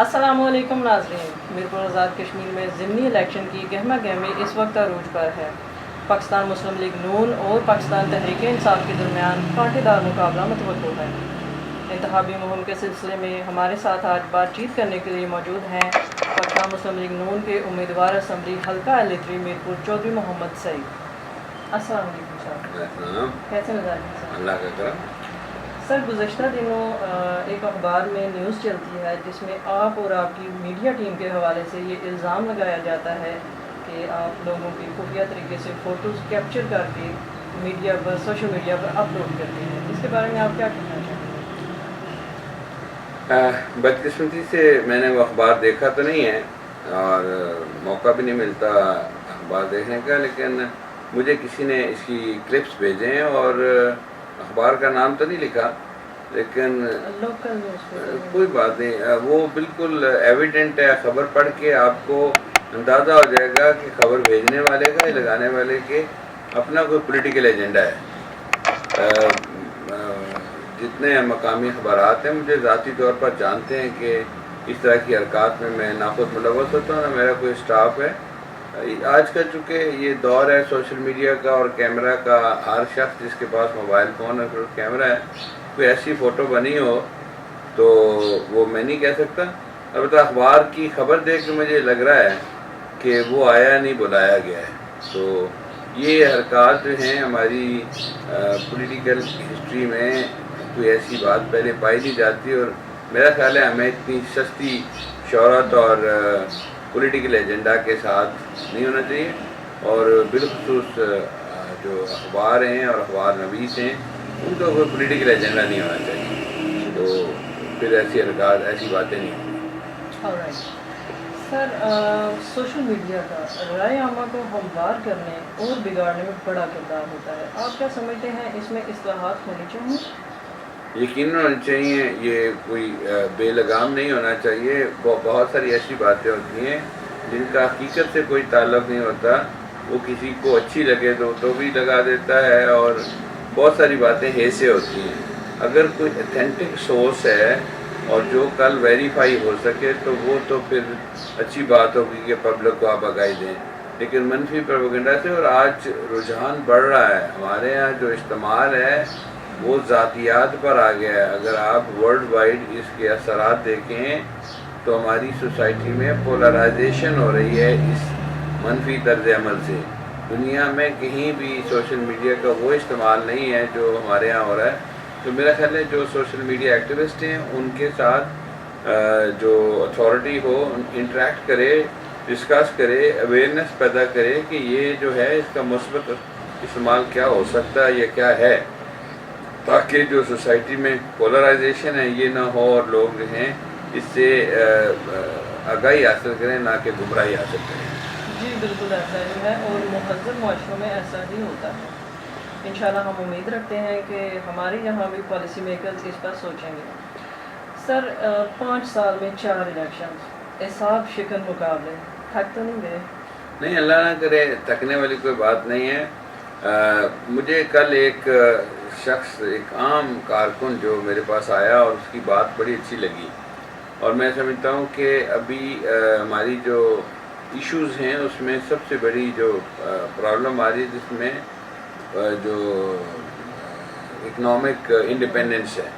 السلام علیکم ناظرین، میرپور آزاد کشمیر میں ضمنی الیکشن کی گہما گہمی اس وقت عروج پر ہے۔ پاکستان مسلم لیگ نون اور پاکستان تحریک انصاف کے درمیان کانٹے دار مقابلہ متوقع ہے۔ انتخابی مہم کے سلسلے میں ہمارے ساتھ آج بات چیت کرنے کے لیے موجود ہیں پاکستان مسلم لیگ نون کے امیدوار اسمبلی حلقہ L3 میرپور چودھری محمد سعید۔ السلام علیکم سر، کیسے مزاج ہیں سر؟ اللہ کا کرم۔ سر، گزشتہ دنوں ایک اخبار میں نیوز چلتی ہے جس میں آپ اور آپ کی میڈیا ٹیم کے حوالے سے یہ الزام لگایا جاتا ہے کہ آپ لوگوں کی خفیہ طریقے سے فوٹوز کیپچر کر کے میڈیا پر، سوشل میڈیا پر اپلوڈ کرتے ہیں، اس کے بارے میں آپ کیا کہنا چاہیں گے؟ بدقسمتی سے میں نے وہ اخبار دیکھا تو نہیں ہے اور موقع بھی نہیں ملتا اخبار دیکھنے کا، لیکن مجھے کسی نے اس کی کلپس بھیجے ہیں اور اخبار کا نام تو نہیں لکھا، لیکن لوکل نیوز کوئی بات نہیں، وہ بالکل ایویڈنٹ ہے۔ خبر پڑھ کے آپ کو اندازہ ہو جائے گا کہ خبر بھیجنے والے کا یا لگانے والے کے اپنا کوئی پولیٹیکل ایجنڈا ہے۔ جتنے مقامی اخبارات ہیں مجھے ذاتی طور پر جانتے ہیں کہ اس طرح کی حرکات میں میں نہ خود ملوث ہوتا ہوں، نہ میرا کوئی اسٹاف ہے۔ آج کا چونکہ یہ دور ہے سوشل میڈیا کا اور کیمرہ کا، ہر شخص جس کے پاس موبائل فون ہے پھر کیمرہ ہے، کوئی ایسی فوٹو بنی ہو تو وہ میں نہیں کہہ سکتا۔ البتہ اخبار کی خبر دیکھ کے مجھے لگ رہا ہے کہ وہ آیا نہیں، بلایا گیا ہے۔ تو یہ حرکات جو ہیں ہماری پولیٹیکل ہسٹری میں کوئی ایسی بات پہلے پائی نہیں جاتی، اور میرا خیال ہے ہمیں اتنی سستی شہرت اور پولیٹیکل ایجنڈا کے ساتھ نہیں ہونا چاہیے، اور بالخصوص جو اخبار ہیں اور اخبار نویس ہیں ان کا کوئی پولیٹیکل ایجنڈا نہیں ہونا چاہیے، تو پھر ایسی حرکات، ایسی باتیں نہیں ہوں۔ سر، سوشل میڈیا کا رائے عامہ کو ہموار کرنے اور بگاڑنے میں بڑا کردار ہوتا ہے، آپ کیا سمجھتے ہیں اس میں اصلاحات ہونی چاہیے؟ یقیناً ہونی چاہیے، یہ کوئی بے لگام نہیں ہونا چاہیے۔ بہت ساری ایسی باتیں ہوتی ہیں جن کا حقیقت سے کوئی تعلق نہیں ہوتا، وہ کسی کو اچھی لگے تو بھی لگا دیتا ہے، اور بہت ساری باتیں سے ہوتی ہیں۔ اگر کوئی اتھینٹک سورس ہے اور جو کل ویریفائی ہو سکے تو وہ تو پھر اچھی بات ہوگی کہ پبلک کو آپ آگاہی دیں، لیکن منفی پروپیگنڈا سے، اور آج رجحان بڑھ رہا ہے ہمارے ہاں، جو استعمال ہے وہ ذاتیات پر آ گیا ہے۔ اگر آپ ورلڈ وائڈ اس کے اثرات دیکھیں تو ہماری سوسائٹی میں پولرائزیشن ہو رہی ہے اس منفی طرز عمل سے۔ دنیا میں کہیں بھی سوشل میڈیا کا وہ استعمال نہیں ہے جو ہمارے یہاں ہو رہا ہے۔ تو میرا خیال ہے جو سوشل میڈیا ایکٹیوسٹ ہیں ان کے ساتھ جو اتھارٹی ہو انٹریکٹ کرے، ڈسکس کرے، اویئرنیس پیدا کرے کہ یہ جو ہے اس کا مثبت استعمال کیا ہو سکتا ہے یا کیا ہے، تاکہ جو سوسائٹی میں پولرائزیشن ہے یہ نہ ہو اور لوگ جو ہیں اس سے آگاہی حاصل کریں، نہ کہ گمراہی حاصل کریں۔ جی بالکل ایسا ہی ہے، اور مہذب معاشروں میں ایسا ہی ہوتا ہے۔ انشاءاللہ ہم امید رکھتے ہیں کہ ہمارے یہاں بھی پالیسی میکرز اس پر سوچیں گے۔ سر، 5 سال میں 4 الیکشنز، اعصاب شکن مقابلے، تھک تو نہیں گئے؟ نہیں، اللہ نہ کرے، تھکنے والی کوئی بات نہیں ہے۔ مجھے کل ایک شخص، ایک عام کارکن جو میرے پاس آیا اور اس کی بات بڑی اچھی لگی، اور میں سمجھتا ہوں کہ ابھی ہماری جو ایشوز ہیں اس میں سب سے بڑی جو پرابلم آ رہی ہے جس میں جو اکنامک انڈیپینڈنس ہے،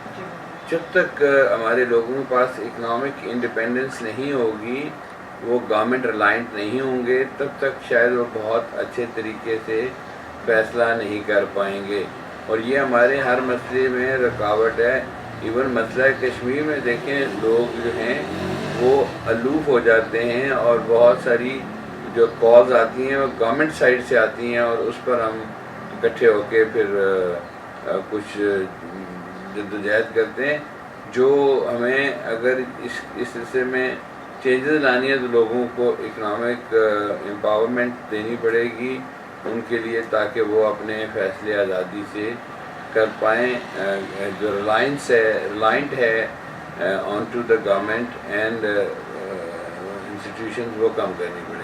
جب تک ہمارے لوگوں کے پاس اکنامک انڈیپینڈنس نہیں ہوگی، وہ گورنمنٹ ریلائنٹ نہیں ہوں گے، تب تک شاید وہ بہت اچھے طریقے سے فیصلہ نہیں کر پائیں گے، اور یہ ہمارے ہر مسئلے میں رکاوٹ ہے۔ ایون مسئلہ کشمیر میں دیکھیں، لوگ جو ہیں وہ الوف ہو جاتے ہیں، اور بہت ساری جو کالز آتی ہیں وہ گورنمنٹ سائڈ سے آتی ہیں، اور اس پر ہم اکٹھے ہو کے پھر کچھ جدوجہد کرتے ہیں، جو ہمیں اگر اس سلسلے میں چینجز لانی ہے تو لوگوں کو اکنامک امپاورمنٹ دینی پڑے گی ان کے لیے، تاکہ وہ اپنے فیصلے آزادی سے کر پائیں۔ جو ریلائنٹ ہے on to the government and institutions, وہ کم کرنی پڑے گی۔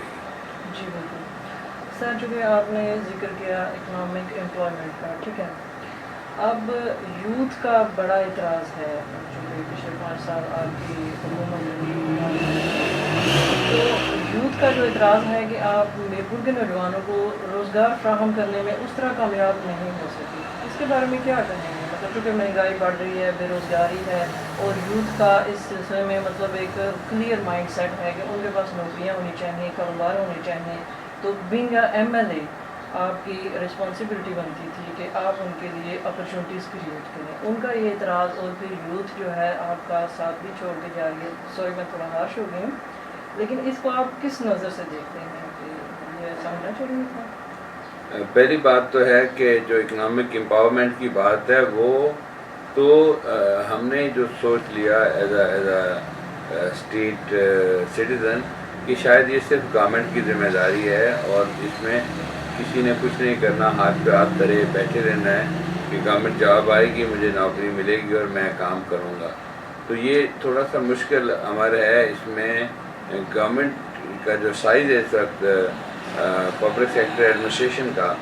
جی بالکل سر، چونکہ آپ نے ذکر کیا اکنامک امپلائمنٹ کا، ٹھیک ہے، اب یوتھ کا بڑا اعتراض ہے، چونکہ پچھلے 5 سال آپ کی حکومت کا جو اعتراض ہے کہ آپ میرپور کے نوجوانوں کو روزگار فراہم کرنے میں اس طرح کامیاب نہیں ہو سکی، اس کے بارے میں کیا کہیں گے؟ مطلب چونکہ مہنگائی بڑھ رہی ہے، بے روزگاری ہے، اور یوتھ کا اس سلسلے میں مطلب ایک کلیئر مائنڈ سیٹ ہے کہ ان کے پاس نوکریاں ہونی چاہیے، کاروبار ہونے چاہیے، تو being a M L A آپ کی رسپانسبلٹی بنتی تھی کہ آپ ان کے لیے اپرچونیٹیز کریٹ کریں۔ ان کا یہ اعتراض اور پھر یوتھ جو ہے آپ کا ساتھ بھی چھوڑ کے جا رہی ہے، سوری میں تھوڑا ہارش ہو گئی ہوں، لیکن اس کو آپ کس نظر سے دیکھتے ہیں کہ یہ ایسا ہونا چاہیے تھا؟ پہلی بات تو ہے کہ جو اکنامک امپاورمنٹ کی بات ہے وہ تو ہم نے جو سوچ لیا ایز اے اسٹیٹ سٹیزن کہ شاید یہ صرف گورنمنٹ کی ذمہ داری ہے اور اس میں کسی نے کچھ نہیں کرنا، ہاتھ پہ ہاتھ دھرے بیٹھے رہنا ہے کہ گورنمنٹ جاب آئے گی، مجھے نوکری ملے گی اور میں کام کروں گا۔ تو یہ تھوڑا سا مشکل عمل ہے۔ اس میں گورنمنٹ کا جو سائز ہے اس وقت پبلک سیکٹر ایڈمنسٹریشن کا،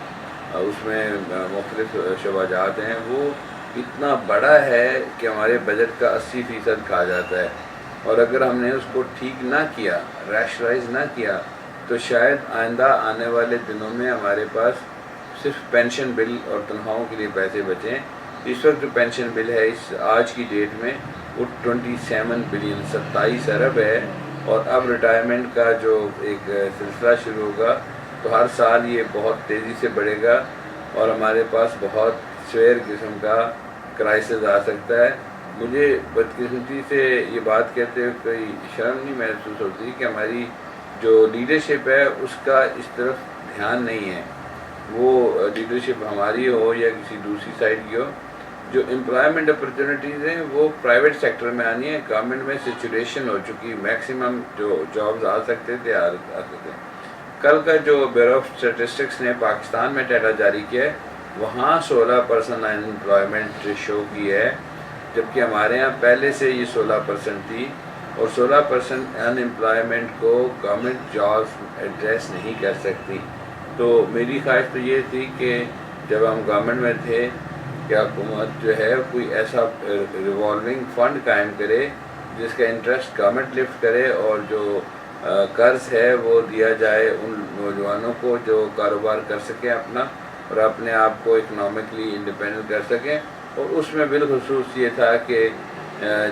اس میں مختلف شعبات ہیں، وہ اتنا بڑا ہے کہ ہمارے بجٹ کا 80% کھا جاتا ہے، اور اگر ہم نے اس کو ٹھیک نہ کیا، ریشنلائز نہ کیا، تو شاید آئندہ آنے والے دنوں میں ہمارے پاس صرف پینشن بل اور تنخواہوں کے لیے پیسے بچیں۔ اس وقت جو پینشن بل ہے اس آج کی ڈیٹ میں وہ 27 بلین 27 ارب ہے، اور اب ریٹائرمنٹ کا جو ایک سلسلہ شروع ہوگا تو ہر سال یہ بہت تیزی سے بڑھے گا اور ہمارے پاس بہت سویر قسم کا کرائسس آ سکتا ہے۔ مجھے بدقسمتی سے یہ بات کہتے ہوئے کوئی شرم نہیں محسوس ہوتی کہ ہماری جو لیڈرشپ ہے اس کا اس طرف دھیان نہیں ہے، وہ لیڈرشپ ہماری ہو یا کسی دوسری سائڈ کی ہو۔ جو امپلائمنٹ اپرچونیٹیز ہیں وہ پرائیویٹ سیکٹر میں آنی ہے، گورنمنٹ میں سچویشن ہو چکی، میکسیمم جو جابز آ سکتے تھے آ سکتے تھے۔ کل کا جو بیورو آف اسٹیٹسٹکس نے پاکستان میں ڈیٹا جاری کیا ہے، وہاں 16% ان امپلائمنٹ شو کی ہے، جبکہ ہمارے ہاں پہلے سے یہ 16% تھی، اور 16% ان امپلائمنٹ کو گورنمنٹ جابس ایڈریس نہیں کر سکتی۔ تو میری خواہش تو یہ تھی کہ جب ہم گورنمنٹ میں تھے کہ حکومت جو ہے کوئی ایسا ریوالونگ فنڈ قائم کرے جس کا انٹرسٹ گورنمنٹ لفٹ کرے، اور جو قرض ہے وہ دیا جائے ان نوجوانوں کو جو کاروبار کر سکیں اپنا اور اپنے آپ کو اکنامکلی انڈیپینڈنٹ کر سکیں۔ اور اس میں بالخصوص یہ تھا کہ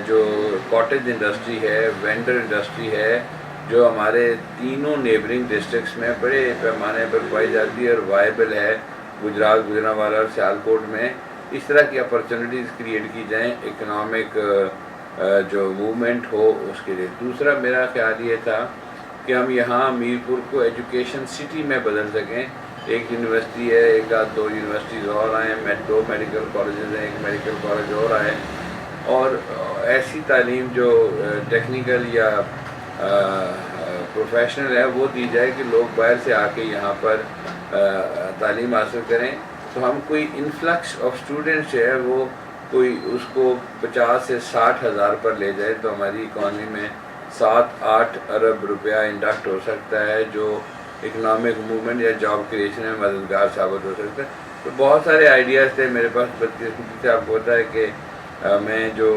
جو کاٹیج انڈسٹری ہے، وینڈر انڈسٹری ہے، جو ہمارے تینوں نیبرنگ ڈسٹرکٹس میں بڑے پیمانے پر پائی جاتی ہے اور وائبل ہے، گجرات، گجرانوالہ اور سیالکوٹ میں، اس طرح کی اپرچونیٹیز کریٹ کی جائیں، اکنامک جو موومنٹ ہو اس کے لیے۔ دوسرا میرا خیال یہ تھا کہ ہم یہاں میرپور کو ایجوکیشن سٹی میں بدل سکیں۔ ایک یونیورسٹی ہے، ایک آدھ 2 یونیورسٹیز اور آئیں، 2 میڈیکل کالجز ہیں، ایک میڈیکل کالج اور آئے، اور ایسی تعلیم جو ٹیکنیکل یا پروفیشنل ہے وہ دی جائے کہ لوگ باہر سے آ کے یہاں پر تعلیم حاصل کریں۔ تو ہم کوئی انفلکس آف اسٹوڈنٹس ہے وہ کوئی اس کو 50 سے 60 ہزار پر لے جائے تو ہماری اکانومی میں 7-8 ارب روپیہ انڈکٹ ہو سکتا ہے، جو اکنامک موومنٹ یا جاب کریشن میں مددگار ثابت ہو سکتا ہے۔ تو بہت سارے آئیڈیاز تھے میرے پاس، بدقسمتی سے آپ کو پتہ ہے کہ میں جو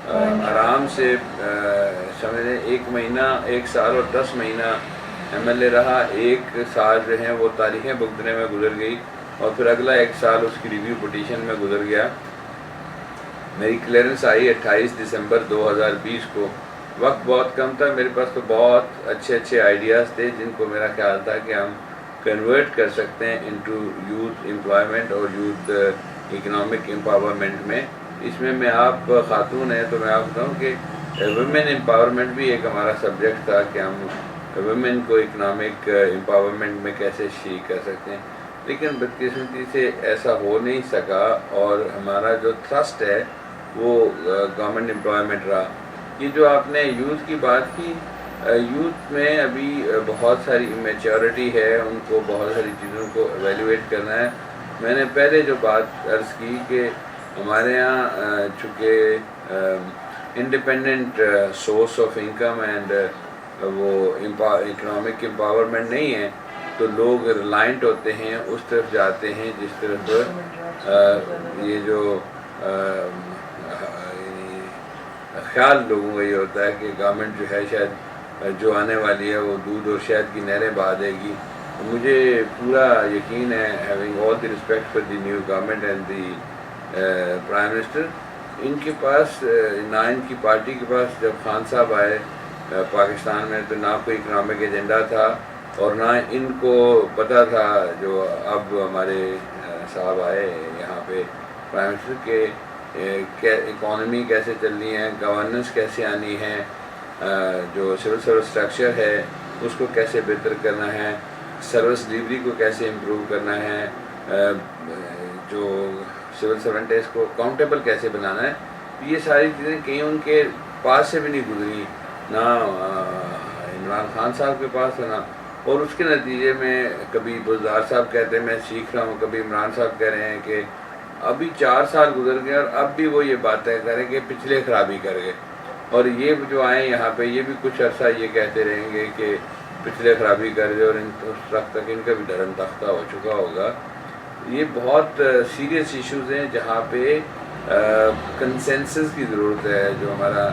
آرام سے سمجھ لیں 1 مہینہ 1 سال اور 10 مہینہ ایم ایل اے رہا، 1 سال جو ہیں وہ تاریخیں بھگتنے میں گزر گئی، اور پھر اگلا 1 سال اس کی ریویو پٹیشن میں گزر گیا۔ میری کلیئرنس آئی 28 دسمبر 2020 کو، وقت بہت کم تھا، میرے پاس تو بہت اچھے آئیڈیاز تھے جن کو میرا خیال تھا کہ ہم کنورٹ کر سکتے ہیں انٹو یوتھ امپلائمنٹ اور یوتھ اکنامک امپاورمنٹ میں۔ اس میں آپ خاتون ہیں تو میں آپ بتاؤں کہ ویمن امپاورمنٹ بھی ایک ہمارا سبجیکٹ تھا کہ ہم ویمن کو اکنامک امپاورمنٹ میں کیسے شریک کر سکتے ہیں، لیکن بدقسمتی سے ایسا ہو نہیں سکا، اور ہمارا جو تھرسٹ ہے وہ گورنمنٹ امپلائمنٹ رہا۔ یہ جو آپ نے یوتھ کی بات کی، یوتھ میں ابھی بہت ساری میچورٹی ہے، ان کو بہت ساری چیزوں کو ایویلیویٹ کرنا ہے۔ میں نے پہلے جو بات عرض کی کہ ہمارے یہاں چونکہ independent source of income and وہ اکنامک امپاورمنٹ نہیں ہے، تو لوگ ریلائنٹ ہوتے ہیں، اس طرف جاتے ہیں جس طرف یہ جو خیال لوگوں کا یہ ہوتا ہے کہ گورنمنٹ جو ہے شاید جو آنے والی ہے وہ دودھ اور شہد کی نہریں بہا دے گی. مجھے پورا یقین ہے, having all the respect for the new government and the prime minister, ان کے پاس نہ ان کی پارٹی کے پاس جب خان صاحب آئے پاکستان میں تو نہ کوئی اکنامک ایجنڈا تھا, اور نہ ان کو پتہ تھا جو اب ہمارے صاحب آئے یہاں پہ پرائم منسٹر کے اکانومی کیسے چلنی ہے, گورننس کیسے آنی ہے, جو سول سروس اسٹرکچر ہے اس کو کیسے بہتر کرنا ہے, سروس ڈلیوری کو کیسے امپروو کرنا ہے, جو سول سرونٹ ہے اس کو اکاؤنٹیبل کیسے بنانا ہے. یہ ساری چیزیں کہیں ان کے پاس سے بھی نہیں گزری, نہ عمران خان صاحب کے پاس ہے نا, اور اس کے نتیجے میں کبھی بزدار صاحب کہتے ہیں میں سیکھ رہا ہوں, کبھی عمران صاحب کہہ رہے ہیں کہ ابھی 4 سال گزر گئے اور اب بھی وہ یہ باتیں کریں کہ پچھلے خرابی کر گئے, اور یہ جو آئیں یہاں پہ یہ بھی کچھ عرصہ یہ کہتے رہیں گے کہ پچھلے خرابی کر گئے, اور اس وقت تک ان کا بھی درم تختہ ہو چکا ہوگا. یہ بہت سیریس ایشوز ہیں جہاں پہ کنسنسس کی ضرورت ہے. جو ہمارا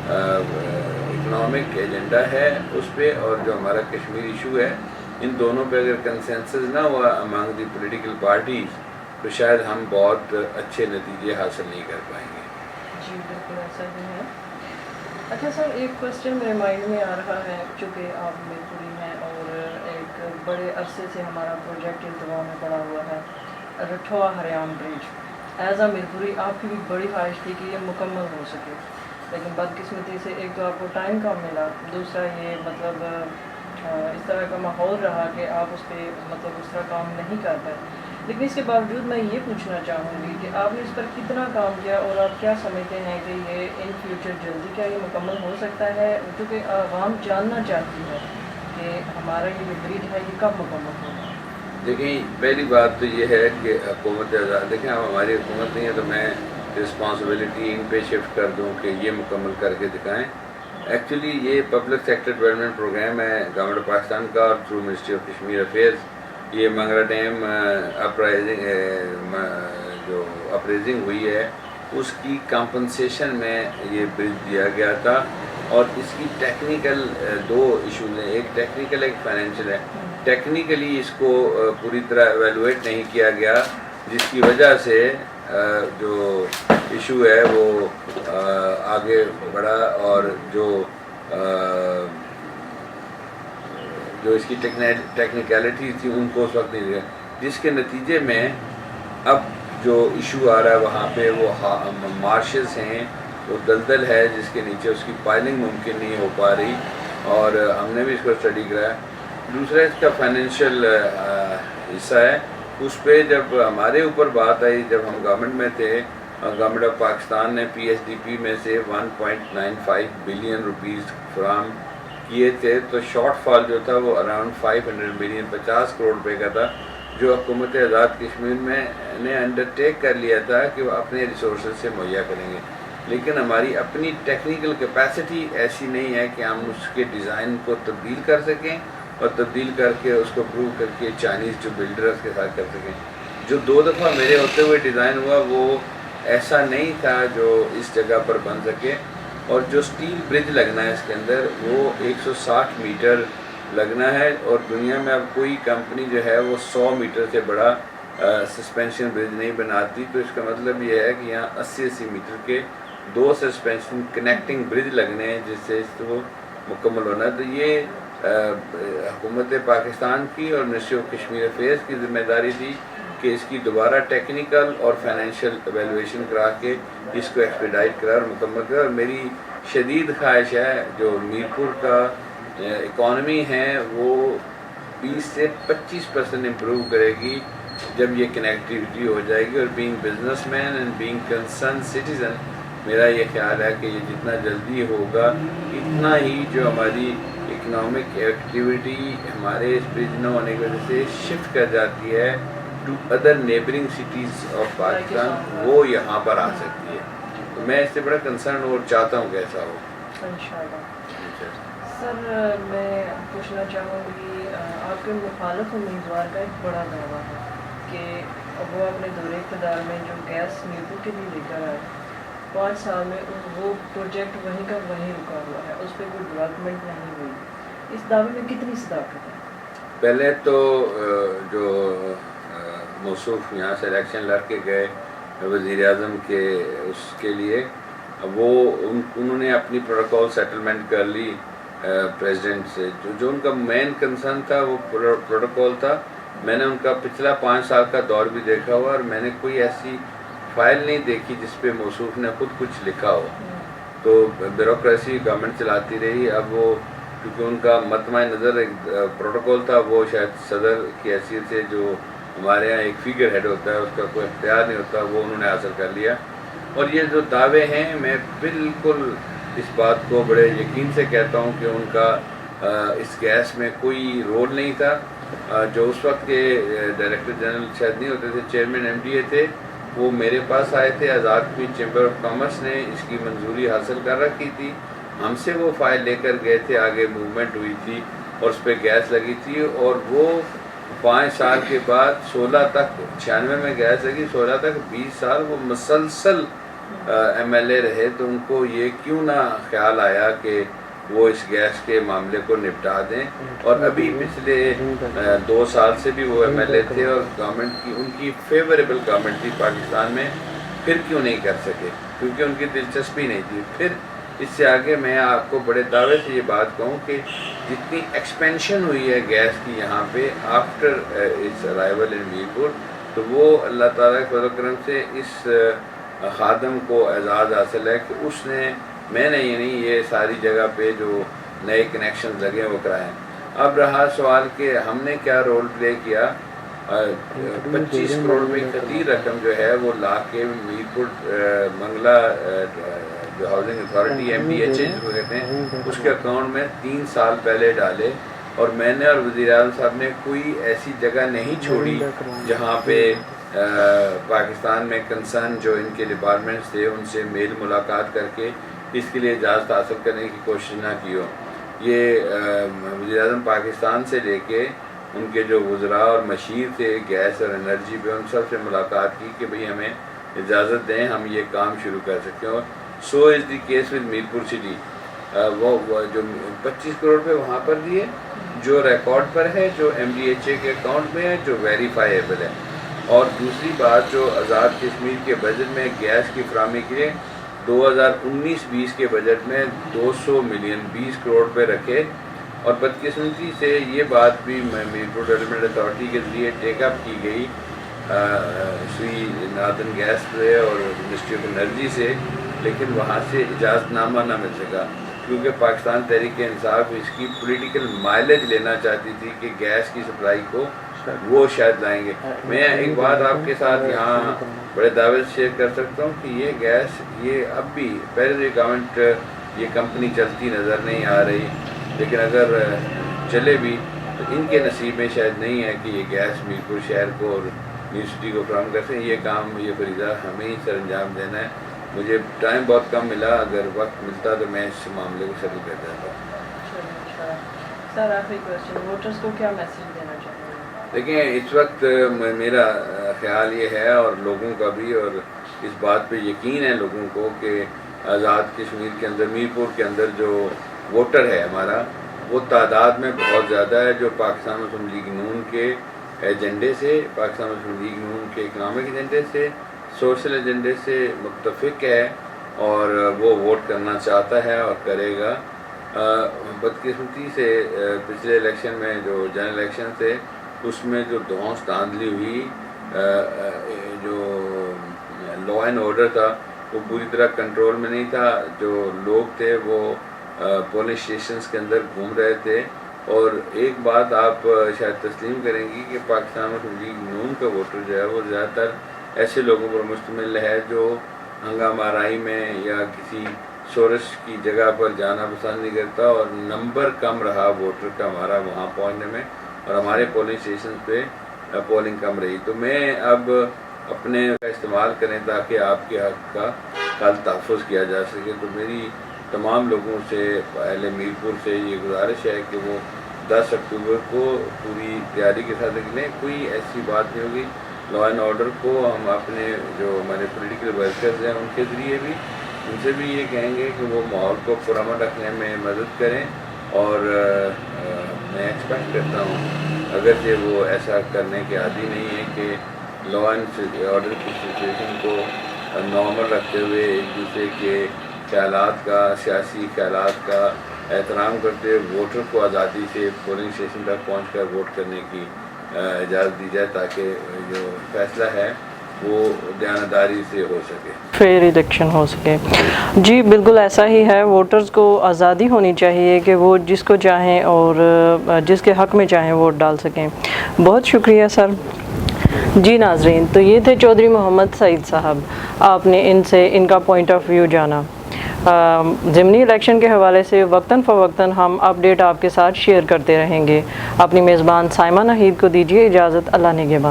اکنامک ایجنڈا ہے اس پہ اور جو ہمارا کشمیر ایشو ہے, ان دونوں پہ اگر کنسنسس نہ ہوا امانگ دی پولیٹیکل پارٹیز تو شاید ہم بہت اچھے نتیجے حاصل نہیں کر پائیں گے. جی بالکل ایسا ہی ہے. اچھا سر, ایک کوشچن میرے مائنڈ میں آ رہا ہے, چونکہ آپ میرپوری ہیں اور ایک بڑے عرصے سے ہمارا پروجیکٹ التوا میں پڑا ہوا ہے رٹھوا ہریان برج. ایز اے میرپوری آپ کی بھی بڑی خواہش تھی کہ یہ مکمل ہو سکے, لیکن بدقسمتی سے ایک تو آپ کو ٹائم کم ملا, دوسرا یہ مطلب اس طرح کا ماحول رہا کہ آپ اس پہ مطلب اس طرح کام نہیں کر پائے. لیکن اس کے باوجود میں یہ پوچھنا چاہوں گی کہ آپ نے اس پر کتنا کام کیا اور آپ کیا سمجھتے ہیں کہ یہ ان فیوچر جلدی کیا یہ مکمل ہو سکتا ہے, کیونکہ عوام جاننا چاہتی ہے کہ ہمارا یہ جو برج ہے یہ کب مکمل ہوگا. دیکھیں, پہلی بات تو یہ ہے کہ حکومت آزاد, دیکھیں اب ہماری حکومت نہیں ہے تو میں رسپانسبلٹی ان پہ شفٹ کر دوں کہ یہ مکمل کر کے دکھائیں. ایکچولی یہ پبلک سیکٹر ڈیولپمنٹ پروگرام ہے گورنمنٹ آف پاکستان کا, اور through ministry of Kashmir affairs یہ منگرا ڈیم جو اپریزنگ ہوئی ہے اس کی کمپنسیشن میں یہ برج دیا گیا تھا. اور اس کی ٹیکنیکل 2 ایشوز ہیں, ایک ٹیکنیکل ایک فائنینشیل ہے. ٹیکنیکلی اس کو پوری طرح ایویلویٹ نہیں کیا گیا, جس کی وجہ سے جو ایشو ہے وہ آگے بڑھا, اور جو اس کی ٹیکنیکلٹی تھی ان کو اس وقت نہیں دیا, جس کے نتیجے میں اب جو ایشو آ رہا ہے وہاں پہ وہ مارشز ہیں, وہ دلدل ہے جس کے نیچے اس کی پائلنگ ممکن نہیں ہو پا رہی, اور ہم نے بھی اس کو اسٹڈی کرایا. دوسرا اس کا فائنینشیل حصہ ہے, اس پہ جب ہمارے اوپر بات آئی جب ہم گورنمنٹ میں تھے, گورنمنٹ آف پاکستان نے پی ایس ڈی پی میں سے 1.95 بلین روپیز فراہم کیے تھے, تو شارٹ فال جو تھا وہ اراؤنڈ 500 ملین 50 کروڑ روپے کا تھا, جو حکومت آزاد کشمیر میں نے انڈرٹیک کر لیا تھا کہ وہ اپنے ریسورسز سے مہیا کریں گے. لیکن ہماری اپنی ٹیکنیکل کیپیسٹی ایسی نہیں ہے کہ ہم اس کے ڈیزائن کو تبدیل کر سکیں, اور تبدیل کر کے اس کو پروو کر کے چائنیز جو بلڈرز کے ساتھ کر سکیں. جو 2 دفعہ میرے ہوتے ہوئے ڈیزائن ہوا وہ ایسا نہیں تھا جو اس جگہ پر بن سکے, اور جو سٹیل برج لگنا ہے اس کے اندر وہ 160 میٹر لگنا ہے, اور دنیا میں اب کوئی کمپنی جو ہے وہ 100 میٹر سے بڑا سسپینشن برج نہیں بناتی. تو اس کا مطلب یہ ہے کہ یہاں 80 میٹر کے 2 سسپینشن کنیکٹنگ برج لگنے ہیں جس سے اس کو مکمل ہونا ہے. تو یہ حکومت پاکستان کی اور منسٹری آف کشمیر افیئرز کی ذمہ داری تھی کہ اس کی دوبارہ ٹیکنیکل اور فائنینشیل ایویلویشن کرا کے اس کو ایکسپیڈائٹ کرا اور مکمل کرا. اور میری شدید خواہش ہے جو میرپور کا اکانومی ہے وہ 20 سے 25% امپروو کرے گی جب یہ کنیکٹیوٹی ہو جائے گی. اور being business man and being concern citizen, میرا یہ خیال ہے کہ یہ جتنا جلدی ہوگا اتنا ہی جو ہماری اکنامک ایکٹیویٹی ہمارے اس برج نہ ہونے کی وجہ سے شفٹ کر جاتی ہے to other neighbouring cities of Pakistan, وہ یہاں پر آ سکتی ہے. تو میں اس سے بڑا کنسرن اور چاہتا ہوں کہ ایسا ہو. سر میں پوچھنا چاہوں گی, آپ کے مخالف امیدوار کا ایک بڑا دعویٰ ہے کہ وہ اپنے دور اقتدار میں جو گیس میرپور کے لیے لے کر آئے 5 سال میں وہ پروجیکٹ وہیں کا وہیں رکا ہوا ہے, اس پہ کوئی ڈیولپمنٹ نہیں ہوئی. اس دعوے میں کتنی صداقت ہے؟ پہلے تو جو موصوف یہاں سے الیکشن لڑ کے گئے وزیر اعظم کے اس کے لیے، وہ انہوں نے اپنی پروٹوکول سیٹلمنٹ کر لی پریزیڈنٹ سے. جو ان کا مین کنسرن تھا وہ پروٹوکول تھا. میں نے ان کا پچھلا 5 سال کا دور بھی دیکھا ہوا، اور میں نے کوئی ایسی فائل نہیں دیکھی جس پہ موصوف نے خود کچھ لکھا ہو. تو بیوروکریسی گورنمنٹ چلاتی رہی. اب وہ کیونکہ ان کا مطمع نظر ایک پروٹوکول تھا، وہ شاید صدر کی حیثیت سے جو ہمارے یہاں ایک فگر ہیڈ ہوتا ہے اس کا کوئی اختیار نہیں ہوتا، وہ انہوں نے حاصل کر لیا. اور یہ جو دعوے ہیں، میں بالکل اس بات کو بڑے یقین سے کہتا ہوں کہ ان کا اس گیس میں کوئی رول نہیں تھا. جو اس وقت کے ڈائریکٹر جنرل شاید نہیں ہوتے تھے، چیئرمین MDA تھے، وہ میرے پاس آئے تھے. Azad Kashmir chamber of commerce نے اس کی منظوری حاصل کر رکھی تھی. ہم سے وہ فائل لے کر گئے تھے، آگے موومنٹ ہوئی تھی اور اس پہ گیس لگی تھی. اور وہ 5 سال کے بعد 16 تک 96 میں گیس لگی، 16 تک 20 سال وہ مسلسل MLA رہے. تو ان کو یہ کیوں نہ خیال آیا کہ وہ اس گیس کے معاملے کو نپٹا دیں. اور ابھی پچھلے 2 سال سے بھی وہ MLA تھے اور گورنمنٹ کی ان کی فیوریبل گورنمنٹ تھی پاکستان میں. پھر کیوں نہیں کر سکے؟ کیونکہ ان کی دلچسپی نہیں تھی. پھر اس سے آگے میں آپ کو بڑے دعوے سے یہ بات کہوں کہ جتنی ایکسپینشن ہوئی ہے گیس کی یہاں پہ آفٹر اس ارائیول ان میرپور، تو وہ اللہ تعالیٰ کے فضل و کرم سے اس خادم کو اعزاز حاصل ہے کہ اس نے، میں نے یہ نہیں، یہ ساری جگہ پہ جو نئے کنیکشن لگے وہ کرائے ہیں. اب رہا سوال کہ ہم نے کیا رول پلے کیا. 25 کروڑ روپے کثیر رقم جو ہے وہ لا کے میرپور منگلہ جو ہاؤسنگ اتھارٹی MPHA جس کو کہتے ہیں اس کے اکاؤنٹ میں 3 سال پہلے ڈالے. اور میں نے اور وزیر اعظم صاحب نے کوئی ایسی جگہ نہیں چھوڑی جہاں پہ پاکستان میں کنسرن جو ان کے ڈپارٹمنٹس تھے ان سے میل ملاقات کر کے اس کے لیے اجازت حاصل کرنے کی کوشش نہ کی ہو. یہ وزیر اعظم پاکستان سے لے کے ان کے جو وزراء اور مشیر تھے گیس اور انرجی پہ، ان سب سے ملاقات کی کہ بھئی ہمیں اجازت دیں، ہم یہ کام شروع کر سکتے ہیں. So is the case with Mirpur city. وہ جو 25 کروڑ روپے وہاں پر دیے جو ریکارڈ پر ہے، جو MDHA کے اکاؤنٹ میں ہے، جو ویریفائیبل ہے. اور دوسری بات، جو آزاد کشمیر کے بجٹ میں گیس کی فراہمی کے لیے 2019-20 کے بجٹ میں 200 ملین 20 کروڑ روپے رکھے. اور بدقسمتی سے یہ بات بھی میرپور ڈیولپمنٹ اتھارٹی کے ذریعے ٹیک اپ کی گئی سوئی ناردن گیس سے اور منسٹری آف انرجی سے، لیکن وہاں سے اجازت نامہ نہ مل سکا کیونکہ پاکستان تحریک انصاف اس کی پولیٹیکل مائلیج لینا چاہتی تھی کہ گیس کی سپلائی کو وہ شاید لائیں گے. میں ایک بات آپ کے ساتھ یہاں بڑے دعوے سے شیئر کر سکتا ہوں کہ یہ گیس، یہ اب بھی پہلے گورنمنٹ یہ کمپنی چلتی نظر نہیں آ رہی، لیکن اگر چلے بھی تو ان کے نصیب میں شاید نہیں ہے کہ یہ گیس میرپور شہر کو اور یونیورسٹی کو فراہم کر سکیں. یہ کام، یہ فریضہ ہمیں ہی سر انجام دینا ہے. مجھے ٹائم بہت کم ملا، اگر وقت ملتا تو میں اس معاملے کو شروع کر دیتا. سر آخری کوشچن، ووٹرز کو کیا میسیج دینا چاہیں گے؟ دیکھیں، اس وقت میرا خیال یہ ہے اور لوگوں کا بھی، اور اس بات پہ یقین ہے لوگوں کو کہ آزاد کشمیر کے اندر، میرپور کے اندر جو ووٹر ہے ہمارا، وہ تعداد میں بہت زیادہ ہے جو پاکستان مسلم لیگ نون کے ایجنڈے سے، پاکستان مسلم لیگ نون کے اکنامک ایجنڈے سے، سوشل ایجنڈے سے متفق ہے اور وہ ووٹ کرنا چاہتا ہے اور کرے گا. بدقسمتی سے پچھلے الیکشن میں جو جنرل الیکشن تھے اس میں جو دھونس دھاندلی ہوئی، جو لا اینڈ آرڈر تھا وہ پوری طرح کنٹرول میں نہیں تھا. جو لوگ تھے وہ پولنگ اسٹیشنز کے اندر گھوم رہے تھے. اور ایک بات آپ شاید تسلیم کریں گی کہ پاکستان مسلم لیگ نون کا ووٹر جو ہے وہ زیادہ تر ایسے لوگوں پر مشتمل ہے جو ہنگامہ آرائی میں یا کسی شورش کی جگہ پر جانا پسند نہیں کرتا، اور نمبر کم رہا ووٹر کا ہمارا وہاں پہنچنے میں، اور ہمارے پولنگ اسٹیشن پہ پولنگ کم رہی. تو میں اب اپنے کا استعمال کریں تاکہ آپ کے حق کا کل تحفظ کیا جا سکے. تو میری تمام لوگوں سے، اہل میرپور سے یہ گزارش ہے کہ وہ 10 اکتوبر کو پوری تیاری کے ساتھ نکلیں. کوئی ایسی بات نہیں ہوگی. لا اینڈ آرڈر کو ہم اپنے جو ہمارے پولیٹیکل ورکرز ہیں ان کے ذریعے بھی، ان سے بھی یہ کہیں گے کہ وہ ماحول کو پرامن رکھنے میں مدد کریں اور ریسپیکٹ کرتا ہوں، اگرچہ وہ ایسا کرنے کے عادی نہیں ہے کہ لا اینڈ آرڈر کی سچویشن کو نارمل رکھتے ہوئے ایک دوسرے کے خیالات کا، سیاسی خیالات کا احترام کرتے ہوئے ووٹر کو آزادی سے پولنگ اسٹیشن تک پہنچ کر ووٹ کرنے کی اجازت دی جائے، تاکہ جو فیصلہ ہے وہ دیانتداری سے ہو سکے، فیئر الیکشن ہو سکے۔ جی بالکل ایسا ہی ہے، ووٹرز کو آزادی ہونی چاہیے کہ وہ جس کو چاہیں اور جس کے حق میں چاہیں ووٹ ڈال سکیں۔ بہت شکریہ سر۔ جی ناظرین، تو یہ تھے چودھری محمد سعید صاحب، آپ نے ان سے ان کا پوائنٹ آف ویو جانا۔ ضمنی الیکشن کے حوالے سے وقتاً فوقتاً ہم اپڈیٹ آپ کے ساتھ شیئر کرتے رہیں گے۔ اپنی میزبان سائمہ نحید کو دیجیے اجازت، اللہ نگہبان۔